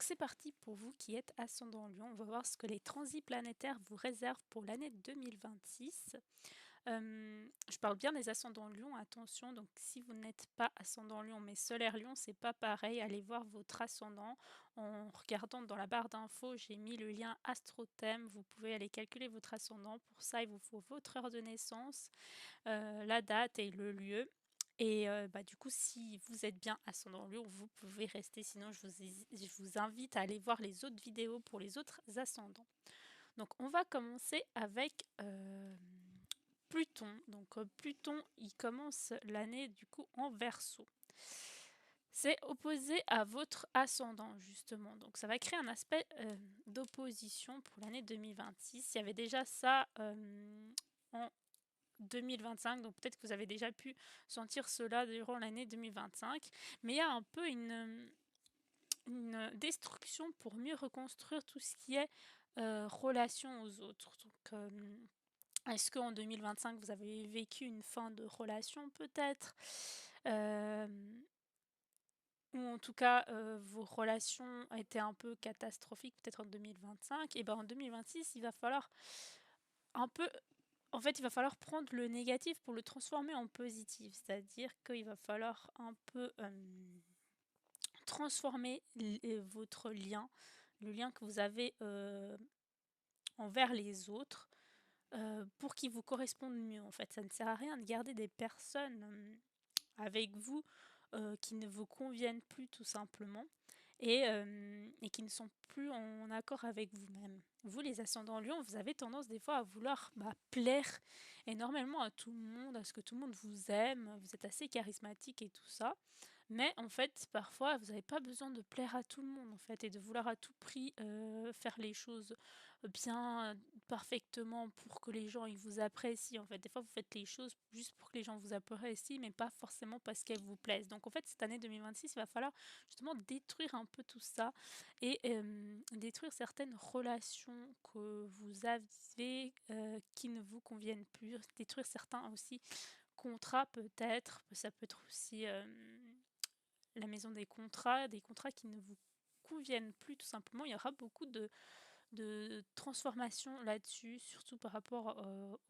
Donc c'est parti pour vous qui êtes ascendant Lion. On va voir ce que les transits planétaires vous réservent pour l'année 2026. Je parle bien des ascendants Lion, attention. Donc si vous n'êtes pas ascendant Lion mais solaire Lion, c'est pas pareil. Allez voir votre ascendant. En regardant dans la barre d'infos, j'ai mis le lien AstroThème. Vous pouvez aller calculer votre ascendant. Pour ça, il vous faut votre heure de naissance, la date et le lieu. Et du coup, si vous êtes bien ascendant Lion, vous pouvez rester. Sinon, je vous invite à aller voir les autres vidéos pour les autres ascendants. Donc, on va commencer avec Pluton. Donc, Pluton, il commence l'année du coup en Verseau. C'est opposé à votre ascendant, justement. Donc, ça va créer un aspect d'opposition pour l'année 2026. Il y avait déjà ça en 2025, donc peut-être que vous avez déjà pu sentir cela durant l'année 2025, mais il y a un peu une destruction pour mieux reconstruire tout ce qui est relation aux autres. Donc, est-ce qu'en 2025, vous avez vécu une fin de relation peut-être, ou en tout cas vos relations étaient un peu catastrophiques peut-être en 2025, et bien en 2026, il va falloir un peu en fait, il va falloir prendre le négatif pour le transformer en positif. C'est-à-dire qu'il va falloir un peu transformer votre lien, le lien que vous avez envers les autres, pour qu'il vous corresponde mieux. En fait, ça ne sert à rien de garder des personnes avec vous qui ne vous conviennent plus tout simplement et qui ne sont plus en accord avec vous-même. Vous, les ascendants Lion, vous avez tendance des fois à vouloir plaire énormément à tout le monde, à ce que tout le monde vous aime, vous êtes assez charismatique et tout ça. Mais en fait, parfois, vous n'avez pas besoin de plaire à tout le monde en fait et de vouloir à tout prix faire les choses bien, parfaitement pour que les gens ils vous apprécient. En fait, des fois, vous faites les choses juste pour que les gens vous apprécient, mais pas forcément parce qu'elles vous plaisent. Donc en fait, cette année 2026, il va falloir justement détruire un peu tout ça et détruire certaines relations que vous avez qui ne vous conviennent plus, détruire certains aussi contrats peut-être, ça peut être aussi la maison des contrats qui ne vous conviennent plus tout simplement. Il y aura beaucoup de transformation là-dessus, surtout par rapport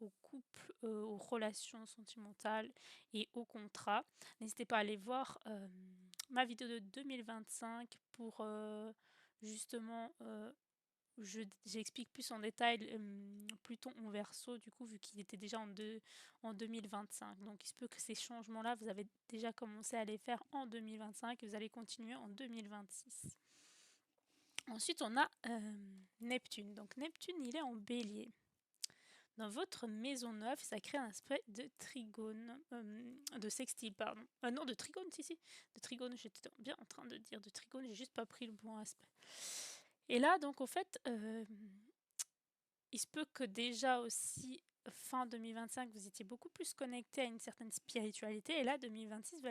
aux couples, aux relations sentimentales et aux contrats. N'hésitez pas à aller voir ma vidéo de 2025 pour justement j'explique plus en détail Pluton en Verseau, du coup, vu qu'il était déjà en 2025. Donc, il se peut que ces changements-là, vous avez déjà commencé à les faire en 2025 et vous allez continuer en 2026. Ensuite, on a Neptune. Donc, Neptune, il est en Bélier. Dans votre maison 9, ça crée un aspect de trigone, de sextile, pardon. Non, de trigone, si. De trigone, j'étais bien en train de dire de trigone, j'ai juste pas pris le bon aspect. Et là, donc, en fait, il se peut que déjà aussi, fin 2025, vous étiez beaucoup plus connecté à une certaine spiritualité. Et là, 2026,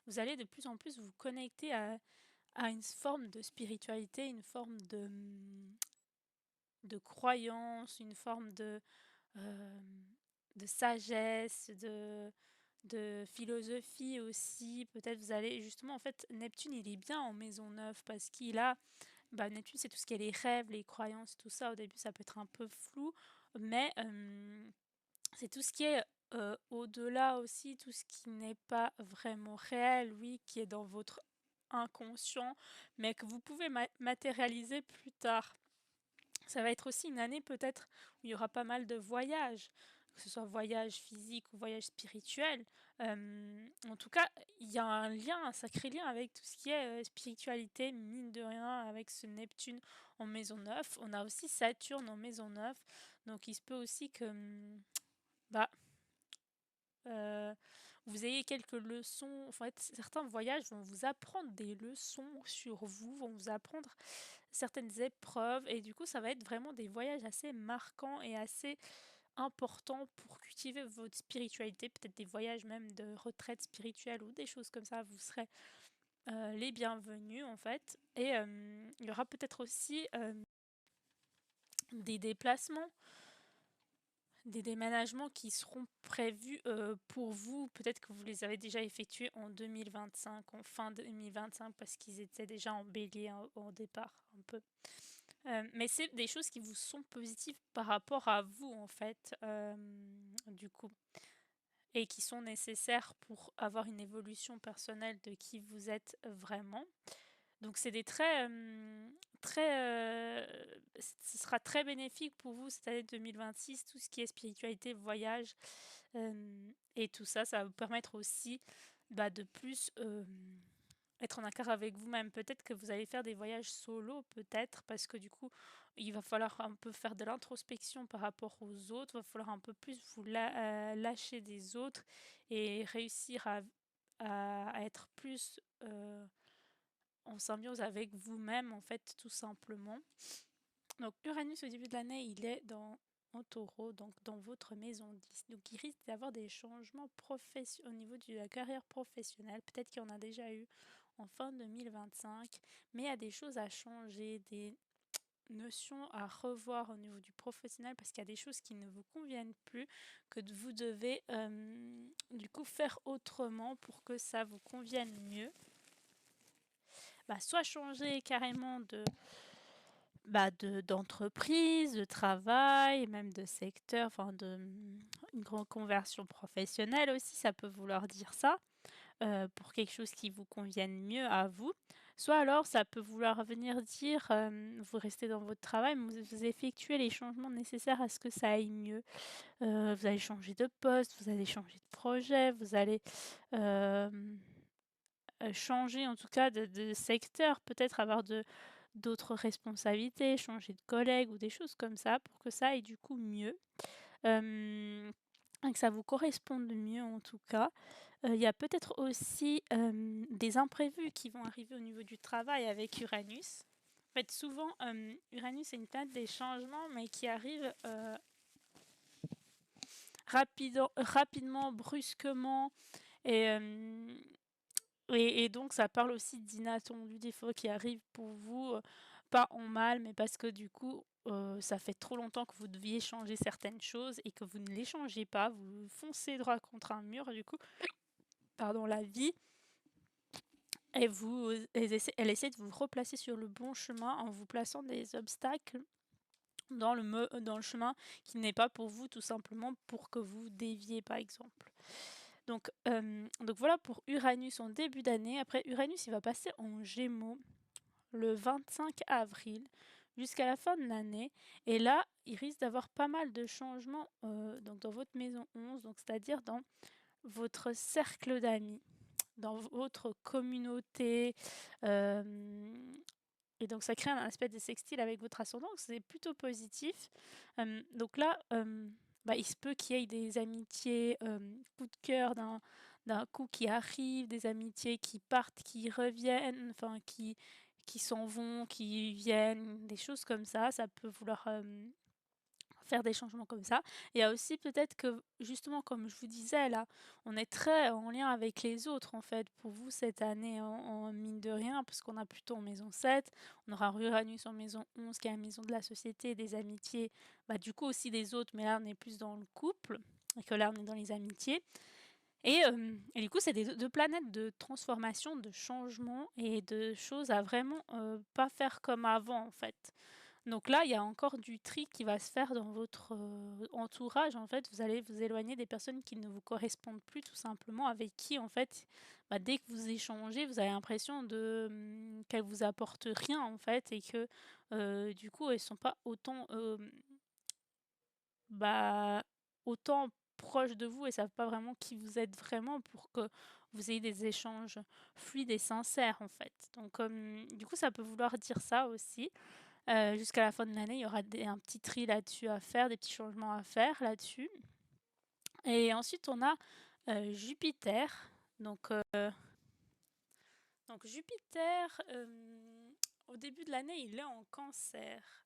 vous allez de plus en plus vous connecter à une forme de spiritualité, une forme de croyance, une forme de sagesse, de philosophie aussi. Peut-être vous allez justement, en fait, Neptune, il est bien en maison 9 parce qu'il a Neptune, c'est tout ce qui est les rêves, les croyances, tout ça. Au début, ça peut être un peu flou, mais c'est tout ce qui est au-delà aussi, tout ce qui n'est pas vraiment réel, oui, qui est dans votre inconscient, mais que vous pouvez matérialiser plus tard. Ça va être aussi une année peut-être où il y aura pas mal de voyages, que ce soit voyage physique ou voyage spirituel. En tout cas, il y a un lien, un sacré lien avec tout ce qui est spiritualité, mine de rien, avec ce Neptune en maison 9. On a aussi Saturne en maison 9, donc il se peut aussi que bah, vous ayez quelques leçons. En fait, certains voyages vont vous apprendre des leçons sur vous, vont vous apprendre certaines épreuves et du coup, ça va être vraiment des voyages assez marquants et assez importants pour cultiver votre spiritualité. Peut-être des voyages même de retraite spirituelle ou des choses comme ça. Vous serez les bienvenus en fait. Et il y aura peut-être aussi des déplacements des déménagements qui seront prévus pour vous. Peut-être que vous les avez déjà effectués en 2025, en fin 2025, parce qu'ils étaient déjà en bélier au départ, un peu. Mais c'est des choses qui vous sont positives par rapport à vous, en fait, du coup, et qui sont nécessaires pour avoir une évolution personnelle de qui vous êtes vraiment. Donc c'est des ce sera très bénéfique pour vous cette année 2026, tout ce qui est spiritualité, voyage, et tout ça, ça va vous permettre aussi, de plus, être en accord avec vous-même. Peut-être que vous allez faire des voyages solo, peut-être, parce que du coup, il va falloir un peu faire de l'introspection par rapport aux autres, il va falloir un peu plus vous lâcher des autres et réussir à être plus en symbiose avec vous-même, en fait, tout simplement. Donc Uranus au début de l'année, il est en taureau, donc dans votre maison 10. Donc il risque d'avoir des changements au niveau de la carrière professionnelle. Peut-être qu'il y en a déjà eu en fin 2025, mais il y a des choses à changer, des notions à revoir au niveau du professionnel parce qu'il y a des choses qui ne vous conviennent plus, que vous devez du coup faire autrement pour que ça vous convienne mieux. Soit changer carrément d'entreprise, de travail, même de secteur, enfin une grande conversion professionnelle aussi, ça peut vouloir dire ça, pour quelque chose qui vous convienne mieux à vous. Soit alors ça peut vouloir venir dire, vous restez dans votre travail, mais vous effectuez les changements nécessaires à ce que ça aille mieux. Vous allez changer de poste, vous allez changer de projet, vous allez changer en tout cas de secteur, peut-être avoir d'autres responsabilités, changer de collègue ou des choses comme ça pour que ça aille du coup mieux, et que ça vous corresponde mieux en tout cas. Il y a peut-être aussi, des imprévus qui vont arriver au niveau du travail avec Uranus. En fait, souvent, Uranus est une planète des changements, mais qui arrive, rapidement, brusquement et donc ça parle aussi d'inattendus, des fois qui arrivent pour vous, pas en mal, mais parce que du coup, ça fait trop longtemps que vous deviez changer certaines choses et que vous ne les changez pas, vous foncez droit contre un mur du coup, pardon, la vie et elle essaie de vous replacer sur le bon chemin en vous plaçant des obstacles dans le chemin qui n'est pas pour vous, tout simplement pour que vous déviez par exemple. Donc voilà pour Uranus en début d'année. Après Uranus, il va passer en Gémeaux le 25 avril jusqu'à la fin de l'année. Et là, il risque d'avoir pas mal de changements donc dans votre maison 11, donc c'est-à-dire dans votre cercle d'amis, dans votre communauté. Et donc ça crée un aspect de sextile avec votre ascendant, c'est plutôt positif. Donc là, il se peut qu'il y ait des amitiés coup de cœur d'un coup qui arrivent, des amitiés qui partent, qui reviennent, enfin qui s'en vont, qui viennent, des choses comme ça. Ça peut vouloir faire des changements comme ça. Il y a aussi peut-être que, justement, comme je vous disais là, on est très en lien avec les autres en fait. Pour vous cette année, en mine de rien, parce qu'on a plutôt en maison 7, on aura Uranus en maison 11 qui est la maison de la société, des amitiés, du coup aussi des autres, mais là on est plus dans le couple, et que là on est dans les amitiés. Et du coup, c'est deux planètes de transformation, de changement et de choses à vraiment pas faire comme avant en fait. Donc là, il y a encore du tri qui va se faire dans votre entourage. En fait, vous allez vous éloigner des personnes qui ne vous correspondent plus, tout simplement, avec qui, en fait, dès que vous échangez, vous avez l'impression qu'elles vous apportent rien, en fait, et que du coup, elles sont pas bah, autant proches de vous et savent pas vraiment qui vous êtes vraiment pour que vous ayez des échanges fluides et sincères, en fait. Donc, du coup, ça peut vouloir dire ça aussi. Jusqu'à la fin de l'année, il y aura un petit tri là-dessus à faire, des petits changements à faire là-dessus. Et ensuite, on a Jupiter. Donc Jupiter, au début de l'année, il est en Cancer.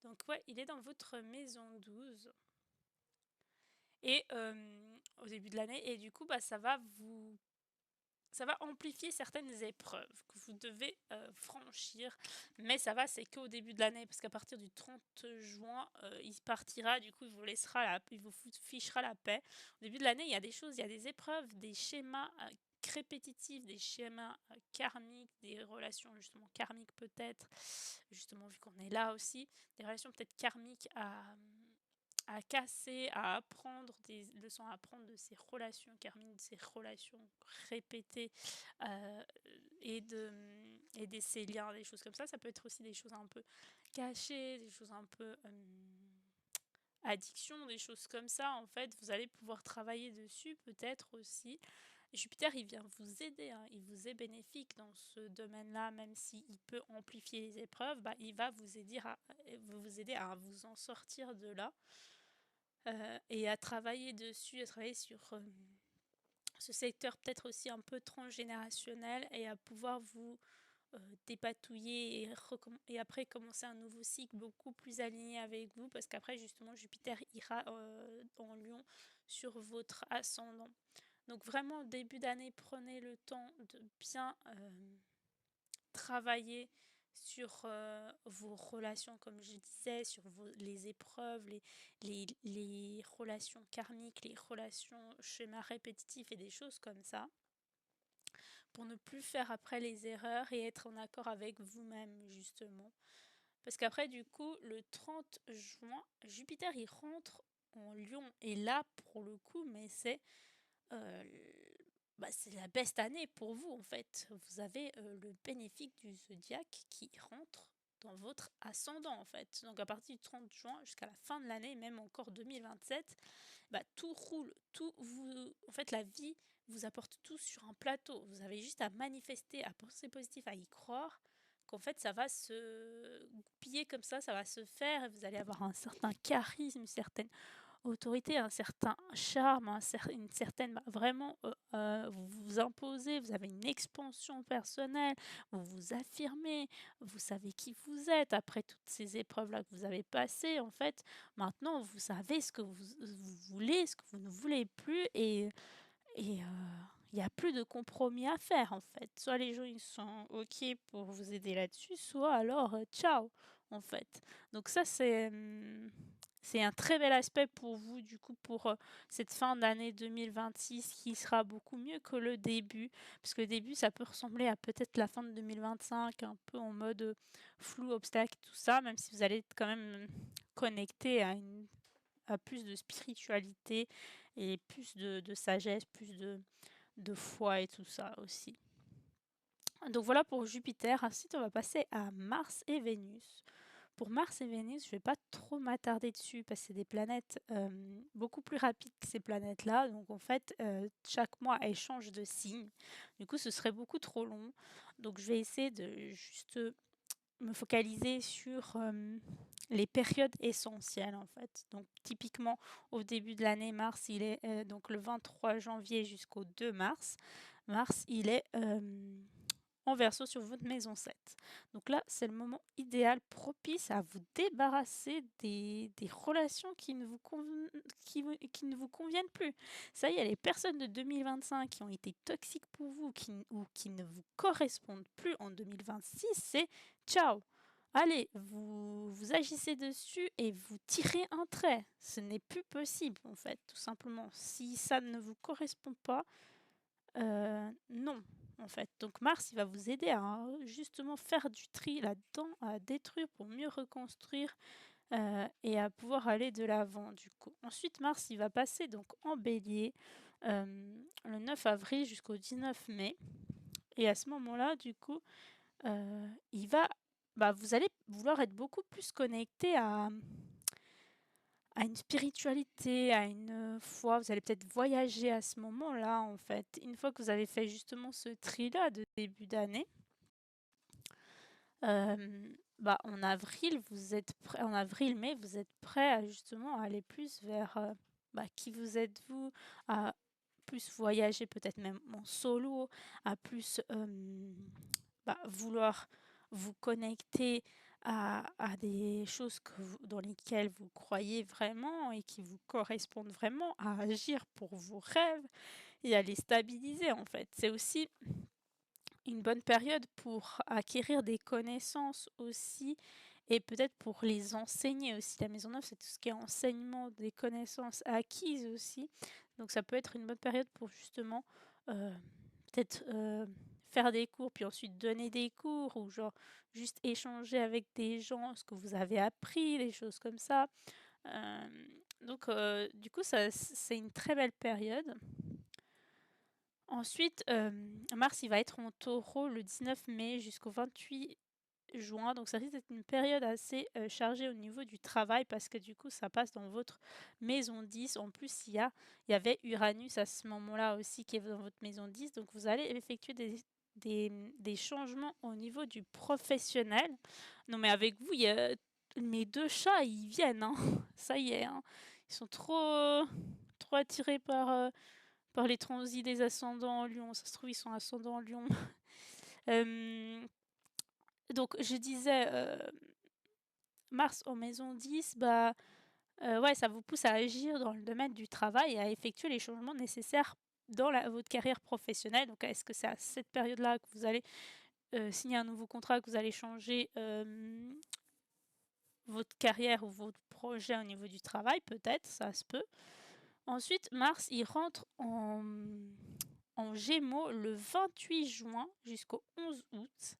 Donc ouais, il est dans votre maison 12. Et au début de l'année, et du coup, ça va vous ça va amplifier certaines épreuves que vous devez franchir, mais ça va, c'est qu'au début de l'année, parce qu'à partir du 30 juin, il partira, du coup, il vous fichera la paix. Au début de l'année, il y a des choses, il y a des épreuves, des schémas répétitifs, des schémas karmiques, des relations justement karmiques peut-être, justement vu qu'on est là aussi, des relations peut-être karmiques à casser, à apprendre, des leçons à apprendre de ces relations karmiques, de ces relations répétées euh, et ces liens, des choses comme ça. Ça peut être aussi des choses un peu cachées, des choses un peu addiction, des choses comme ça. En fait, vous allez pouvoir travailler dessus peut-être aussi. Jupiter, il vient vous aider, hein. Il vous est bénéfique dans ce domaine-là, même s'il peut amplifier les épreuves, bah, il va vous aider à vous en sortir de là. Et à travailler dessus, à travailler sur ce secteur peut-être aussi un peu transgénérationnel et à pouvoir vous dépatouiller et après commencer un nouveau cycle beaucoup plus aligné avec vous parce qu'après justement Jupiter ira en Lion sur votre ascendant. Donc vraiment début d'année, prenez le temps de bien travailler sur vos relations, comme je disais, sur les épreuves, les relations karmiques, les relations schémas répétitifs et des choses comme ça, pour ne plus faire après les erreurs et être en accord avec vous-même, justement. Parce qu'après, du coup, le 30 juin, Jupiter, il rentre en Lion. Et là, pour le coup, mais euh, c'est la best année pour vous en fait. Vous avez le bénéfice du zodiaque qui rentre dans votre ascendant en fait. Donc à partir du 30 juin jusqu'à la fin de l'année, même encore 2027, tout roule, tout vous... En fait, la vie vous apporte tout sur un plateau. Vous avez juste à manifester, à penser positif, à y croire qu'en fait ça va se goupiller comme ça va se faire et vous allez avoir un certain charisme, une certaine autorité, un certain charme, une certaine... vraiment, vous vous imposez, vous avez une expansion personnelle, vous vous affirmez, vous savez qui vous êtes après toutes ces épreuves-là que vous avez passées. En fait, maintenant, vous savez ce que vous voulez, ce que vous ne voulez plus et il n'y a plus de compromis à faire en fait. Soit les gens ils sont OK pour vous aider là-dessus, soit alors ciao en fait. Donc ça c'est un très bel aspect pour vous du coup pour cette fin d'année 2026 qui sera beaucoup mieux que le début. Parce que le début ça peut ressembler à peut-être la fin de 2025, un peu en mode flou, obstacle, tout ça, même si vous allez être quand même connecté à plus de spiritualité et plus de sagesse, plus de foi et tout ça aussi. Donc voilà pour Jupiter. Ensuite, on va passer à Mars et Vénus. Pour Mars et Vénus, je ne vais pas trop m'attarder dessus parce que c'est des planètes beaucoup plus rapides que ces planètes-là. Donc en fait, chaque mois, elles changent de signe. Du coup, ce serait beaucoup trop long. Donc je vais essayer de juste me focaliser sur les périodes essentielles en fait. Donc typiquement au début de l'année, Mars il est donc le 23 janvier jusqu'au 2 mars. Mars il est en Verseau sur votre maison 7. Donc là c'est le moment idéal propice à vous débarrasser des relations qui ne qui ne vous conviennent plus. Ça y est, les personnes de 2025 qui ont été toxiques pour vous ou qui ne vous correspondent plus en 2026, c'est ciao. Allez, vous agissez dessus et vous tirez un trait. Ce n'est plus possible, en fait, tout simplement. Si ça ne vous correspond pas, non, en fait. Donc Mars, il va vous aider à justement faire du tri là-dedans, à détruire pour mieux reconstruire et à pouvoir aller de l'avant, du coup. Ensuite, Mars, il va passer donc en Bélier le 9 avril jusqu'au 19 mai. Et à ce moment-là, du coup, il va vous allez vouloir être beaucoup plus connecté à une spiritualité, à une foi. Vous allez peut-être voyager à ce moment-là, en fait. Une fois que vous avez fait justement ce tri-là de début d'année, en avril, vous êtes prêt, en avril-mai, vous êtes prêt à justement aller plus vers qui vous êtes-vous, à plus voyager peut-être même en solo, à plus vouloir vous connecter à des choses dans lesquelles vous croyez vraiment et qui vous correspondent vraiment, à agir pour vos rêves et à les stabiliser, en fait. C'est aussi une bonne période pour acquérir des connaissances aussi et peut-être pour les enseigner aussi. La maison neuve, c'est tout ce qui est enseignement, des connaissances acquises aussi. Donc ça peut être une bonne période pour justement, heu, peut-être, faire des cours, puis ensuite donner des cours ou genre juste échanger avec des gens, ce que vous avez appris, des choses comme ça. Donc du coup ça c'est une très belle période. Ensuite, Mars, il va être en Taureau le 19 mai jusqu'au 28 juin, donc ça risque d'être une période assez, chargée au niveau du travail parce que du coup, ça passe dans votre maison 10. En plus, il y avait Uranus à ce moment-là aussi qui est dans votre maison 10, donc vous allez effectuer des changements au niveau du professionnel. Non, mais avec vous, il y a mes 2 chats, ils viennent, hein. Ça y est, hein. Ils sont trop attirés par les transits des ascendants en Lion. Ça se trouve, ils sont ascendants en Lion. Hem, donc je disais, Mars en maison 10, bah, ouais, ça vous pousse à agir dans le domaine du travail et à effectuer les changements nécessaires dans votre carrière professionnelle. Donc est-ce que c'est à cette période-là que vous allez, signer un nouveau contrat, que vous allez changer, votre carrière ou votre projet au niveau du travail? Peut-être, ça se peut. Ensuite, Mars, il rentre en Gémeaux le 28 juin jusqu'au 11 août.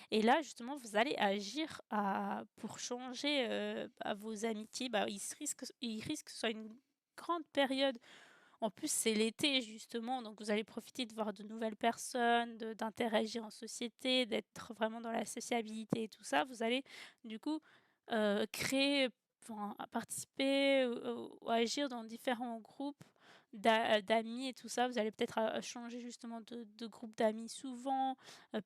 Et là, justement, vous allez agir pour changer vos amitiés. Bah, il risque que ce soit une grande période. En plus, c'est l'été, justement, donc vous allez profiter de voir de nouvelles personnes, d'interagir en société, d'être vraiment dans la sociabilité et tout ça. Vous allez, du coup, créer, enfin, participer ou agir dans différents groupes d'amis et tout ça. Vous allez peut-être changer justement de groupe d'amis souvent,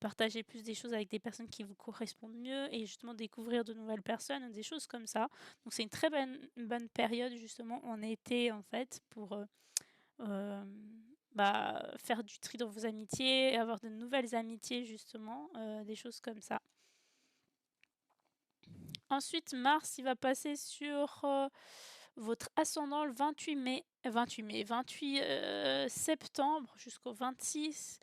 partager plus des choses avec des personnes qui vous correspondent mieux et justement découvrir de nouvelles personnes, des choses comme ça. Donc c'est une bonne période justement en été en fait pour, bah, faire du tri dans vos amitiés, avoir de nouvelles amitiés justement, des choses comme ça. Ensuite, Mars, il va passer sur, votre ascendant le 28 septembre jusqu'au 26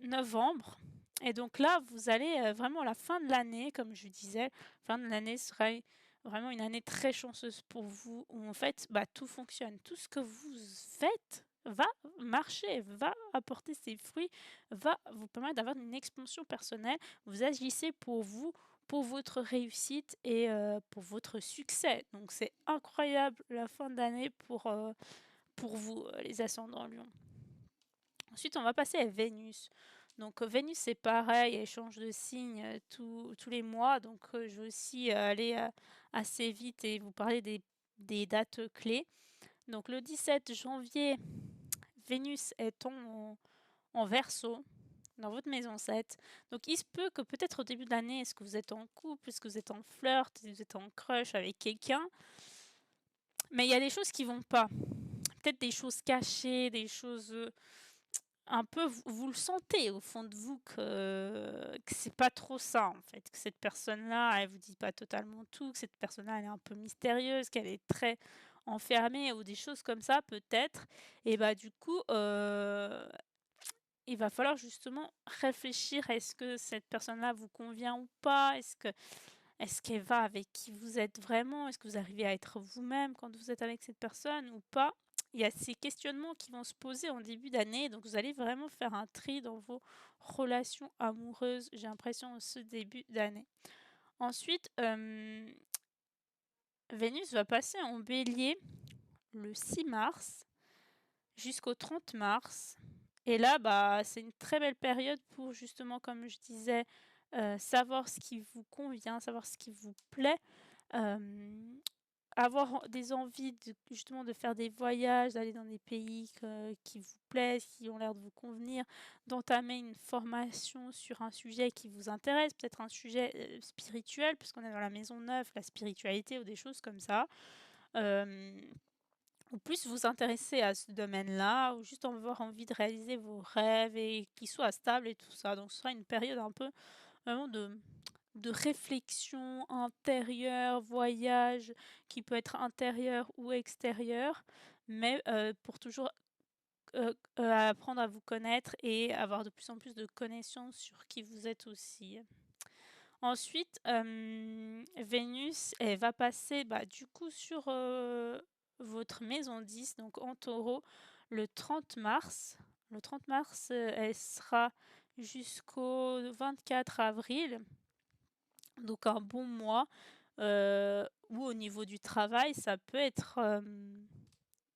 novembre et donc là, vous allez, vraiment à la fin de l'année, comme je disais, fin de l'année sera vraiment une année très chanceuse pour vous où en fait, bah, tout fonctionne. Tout ce que vous faites va marcher, va apporter ses fruits, va vous permettre d'avoir une expansion personnelle. Vous agissez pour vous, pour votre réussite et pour votre succès. Donc c'est incroyable la fin d'année pour vous, les ascendants Lion. Ensuite, on va passer à Vénus. Donc, Vénus, c'est pareil, elle change de signe tous les mois. Donc, je vais aussi aller assez vite et vous parler des dates clés. Donc, le 17 janvier, Vénus est en Verseau, dans votre maison 7. Donc, il se peut que peut-être au début de l'année, est-ce que vous êtes en couple, est-ce que vous êtes en flirt, est-ce que vous êtes en crush avec quelqu'un, mais il y a des choses qui vont pas. Peut-être des choses cachées, des choses un peu, vous le sentez au fond de vous que c'est pas trop ça, en fait, que cette personne-là, elle vous dit pas totalement tout, que cette personne-là, elle est un peu mystérieuse, qu'elle est très enfermée ou des choses comme ça peut-être et bah, du coup, il va falloir justement réfléchir. Est-ce que cette personne-là vous convient ou pas? Est-ce qu'elle va avec qui vous êtes vraiment? Est-ce que vous arrivez à être vous-même quand vous êtes avec cette personne ou pas? Il y a ces questionnements qui vont se poser en début d'année, donc vous allez vraiment faire un tri dans vos relations amoureuses, j'ai l'impression, en ce début d'année. Ensuite, Vénus va passer en Bélier le 6 mars jusqu'au 30 mars. Et là, bah, c'est une très belle période pour justement, comme je disais, savoir ce qui vous convient, savoir ce qui vous plaît, hem, avoir des envies justement de faire des voyages, d'aller dans des pays qui vous plaisent, qui ont l'air de vous convenir, d'entamer une formation sur un sujet qui vous intéresse, peut-être un sujet, spirituel puisqu'on est dans la maison 9, la spiritualité ou des choses comme ça. Hem ou plus vous intéresser à ce domaine-là, ou juste avoir envie de réaliser vos rêves et qu'ils soient stables et tout ça. Donc ce sera une période un peu vraiment de réflexion intérieure, voyage qui peut être intérieur ou extérieur. mais pour toujours apprendre à vous connaître et avoir de plus en plus de connaissances sur qui vous êtes aussi. Ensuite, Vénus, elle va passer, bah, du coup sur, votre maison 10, donc en Taureau, le 30 mars. Le 30 mars, elle sera jusqu'au 24 avril, donc un bon mois, où au niveau du travail, ça peut être,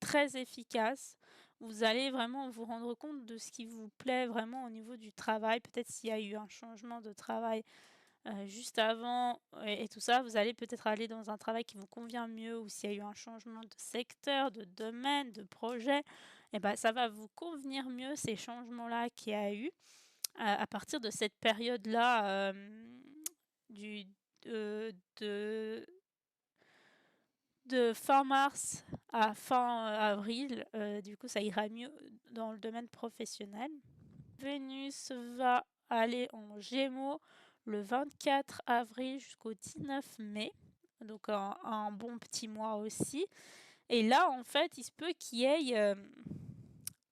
très efficace. Vous allez vraiment vous rendre compte de ce qui vous plaît vraiment au niveau du travail. Peut-être s'il y a eu un changement de travail, juste avant et tout ça, vous allez peut-être aller dans un travail qui vous convient mieux ou s'il y a eu un changement de secteur, de domaine, de projet et ben ça va vous convenir mieux ces changements-là qu'il y a eu, à partir de cette période-là, du de fin mars à fin, avril, du coup, ça ira mieux dans le domaine professionnel. Vénus va aller en Gémeaux le 24 avril jusqu'au 19 mai, donc un bon petit mois aussi et là, en fait, il se peut qu'il y ait,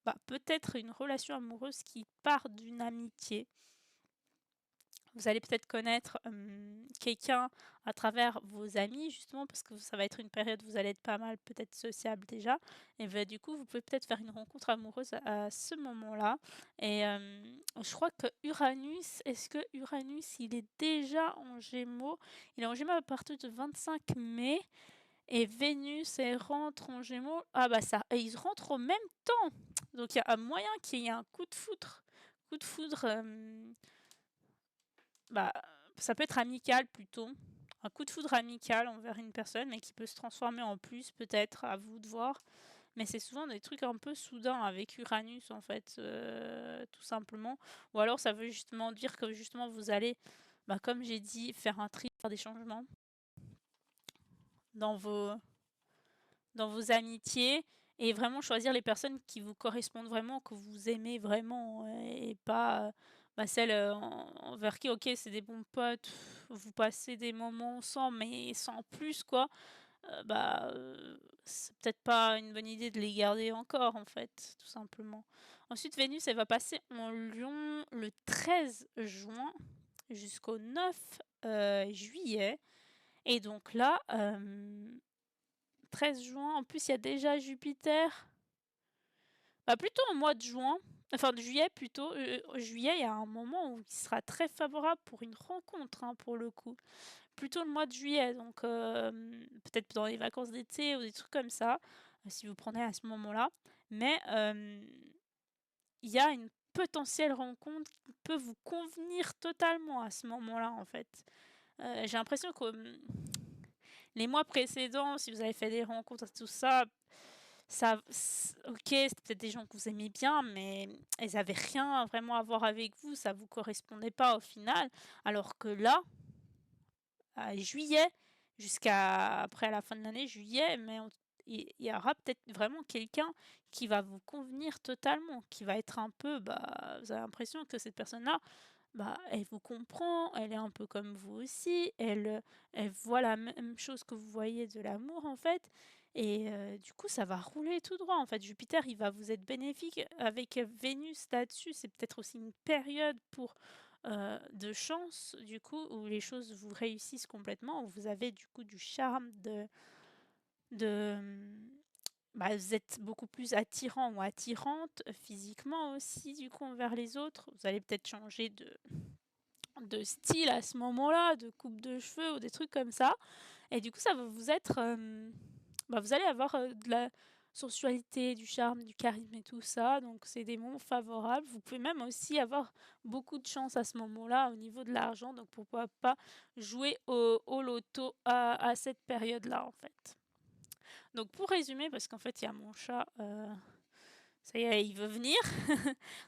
bah, peut-être une relation amoureuse qui part d'une amitié. Vous allez peut-être connaître, quelqu'un à travers vos amis justement parce que ça va être une période où vous allez être pas mal peut-être sociable déjà et bah, du coup, vous pouvez peut-être faire une rencontre amoureuse à ce moment-là et je crois que Uranus est-ce que Uranus, il est déjà en Gémeaux? Il est en Gémeaux à partir du 25 mai et Vénus, elle rentre en Gémeaux ah bah, ça et ils rentrent au même temps! Donc il y a moyen qu'il y ait un coup de foudre, bah, ça peut être amical plutôt, un coup de foudre amical envers une personne, mais qui peut se transformer en plus peut-être, à vous de voir. Mais c'est souvent des trucs un peu soudains avec Uranus en fait, tout simplement. Ou alors ça veut justement dire que justement vous allez, bah, comme j'ai dit, faire un tri, faire des changements dans vos amitiés et vraiment choisir les personnes qui vous correspondent vraiment, que vous aimez vraiment, et pas, bah, celles, envers qui OK, c'est des bons potes, vous passez des moments ensemble, mais sans plus quoi. Bah, c'est peut-être pas une bonne idée de les garder encore en fait, tout simplement. Ensuite Vénus, elle va passer en Lion le 13 juin jusqu'au 9, juillet et donc là, 13 juin, en plus il y a déjà Jupiter, bah, plutôt au mois de juin, enfin de juillet plutôt, juillet, il y a un moment où il sera très favorable pour une rencontre, hein, pour le coup. Plutôt le mois de juillet, donc peut-être dans les vacances d'été ou des trucs comme ça, si vous prenez à ce moment-là. Mais il y a une potentielle rencontre qui peut vous convenir totalement à ce moment-là, en fait. J'ai l'impression que, les mois précédents, si vous avez fait des rencontres et tout ça, OK, c'était peut-être des gens que vous aimiez bien, mais ils avaient rien vraiment à voir avec vous, ça vous correspondait pas au final. Alors que là, à juillet, jusqu'à après la fin de l'année, juillet, mais il y aura peut-être vraiment quelqu'un qui va vous convenir totalement, qui va être un peu, bah, vous avez l'impression que cette personne-là, bah, elle vous comprend, elle est un peu comme vous aussi, elle voit la même chose que vous voyez de l'amour, en fait et du coup, ça va rouler tout droit, en fait. Jupiter, il va vous être bénéfique avec Vénus là-dessus. C'est peut-être aussi une période pour, de chance, du coup, où les choses vous réussissent complètement, où vous avez, du coup, du charme de, bah, vous êtes beaucoup plus attirant ou attirante, physiquement aussi, du coup, envers les autres. Vous allez peut-être changer de style à ce moment-là, de coupe de cheveux ou des trucs comme ça et du coup, ça va vous être, bah, vous allez avoir, de la sensualité, du charme, du charisme et tout ça, donc c'est des moments favorables. Vous pouvez même aussi avoir beaucoup de chance à ce moment-là au niveau de l'argent, donc pourquoi pas jouer au loto à cette période-là, en fait. Donc pour résumer, parce qu'en fait, il y a mon chat, ça y est, il veut venir.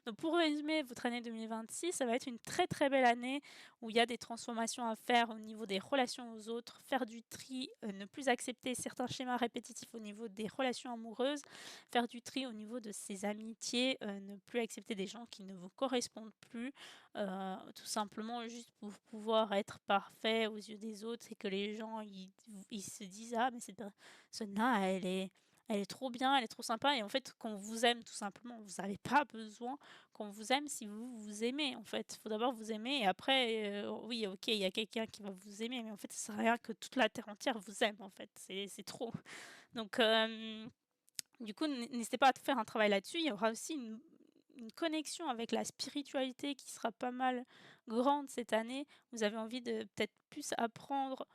Donc pour résumer, votre année 2026, ça va être une très, très belle année où il y a des transformations à faire au niveau des relations aux autres, faire du tri, ne plus accepter certains schémas répétitifs au niveau des relations amoureuses, faire du tri au niveau de ses amitiés, ne plus accepter des gens qui ne vous correspondent plus, tout simplement juste pour pouvoir être parfait aux yeux des autres et que les gens ils se disent: «Ah mais cette personne-là, elle est elle est trop bien, elle est trop sympa et en fait, qu'on vous aime tout simplement. Vous avez pas besoin qu'on vous aime si vous vous aimez, en fait. Il faut d'abord vous aimer et après, oui, OK, il y a quelqu'un qui va vous aimer, mais en fait, ça sert à rien que toute la terre entière vous aime, en fait, c'est trop. Donc du coup, n'hésitez pas à faire un travail là-dessus. Il y aura aussi une connexion avec la spiritualité qui sera pas mal grande cette année. Vous avez envie de peut-être plus apprendre,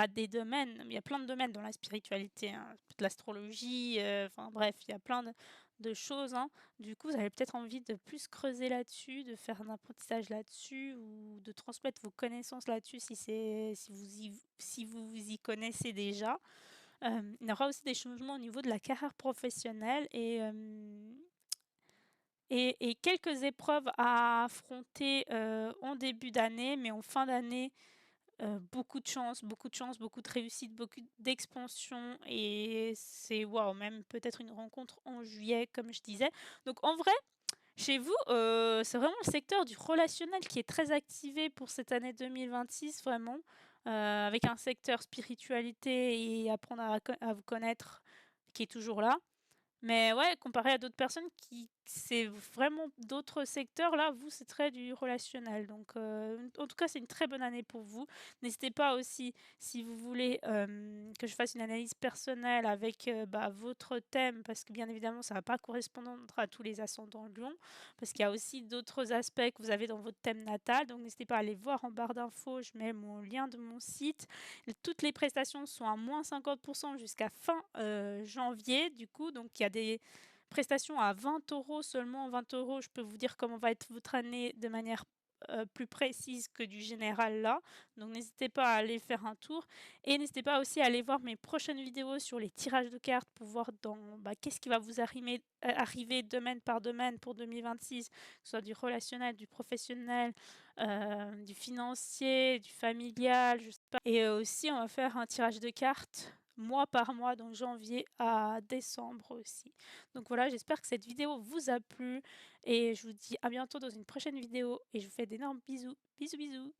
des domaines. Il y a plein de domaines dans la spiritualité, hein, de l'astrologie, enfin bref, il y a plein de choses, hein. Du coup, vous avez peut-être envie de plus creuser là-dessus, de faire un apprentissage là-dessus ou de transmettre vos connaissances là-dessus si vous vous y connaissez déjà. Il y aura aussi des changements au niveau de la carrière professionnelle et quelques épreuves à affronter, en début d'année, mais en fin d'année, beaucoup de chance, beaucoup de réussite, beaucoup d'expansion et c'est waouh, même peut-être une rencontre en juillet comme je disais. Donc en vrai, chez vous, c'est vraiment le secteur du relationnel qui est très activé pour cette année 2026 vraiment, avec un secteur spiritualité et apprendre à vous connaître qui est toujours là. Mais ouais, comparé à d'autres personnes qui c'est vraiment d'autres secteurs, là, vous, c'est très du relationnel. Donc, en tout cas, c'est une très bonne année pour vous. N'hésitez pas aussi, si vous voulez que je fasse une analyse personnelle avec votre thème, parce que bien évidemment, ça ne va pas correspondre à tous les ascendants Lion, parce qu'il y a aussi d'autres aspects que vous avez dans votre thème natal. Donc, n'hésitez pas à aller voir en barre d'infos. Je mets mon lien de mon site. Toutes les prestations sont à moins 50% jusqu'à fin janvier, du coup. Donc, il y a des prestations à 20 € seulement. 20 €, je peux vous dire comment va être votre année de manière plus précise que du général là. Donc, n'hésitez pas à aller faire un tour. Et n'hésitez pas aussi à aller voir mes prochaines vidéos sur les tirages de cartes pour voir qu'est-ce qui va vous arriver domaine par domaine pour 2026, que ce soit du relationnel, du professionnel, du financier, du familial, je sais pas. Et aussi, on va faire un tirage de cartes mois par mois, donc janvier à décembre aussi. Donc voilà, j'espère que cette vidéo vous a plu et je vous dis à bientôt dans une prochaine vidéo et je vous fais d'énormes bisous. Bisous bisous.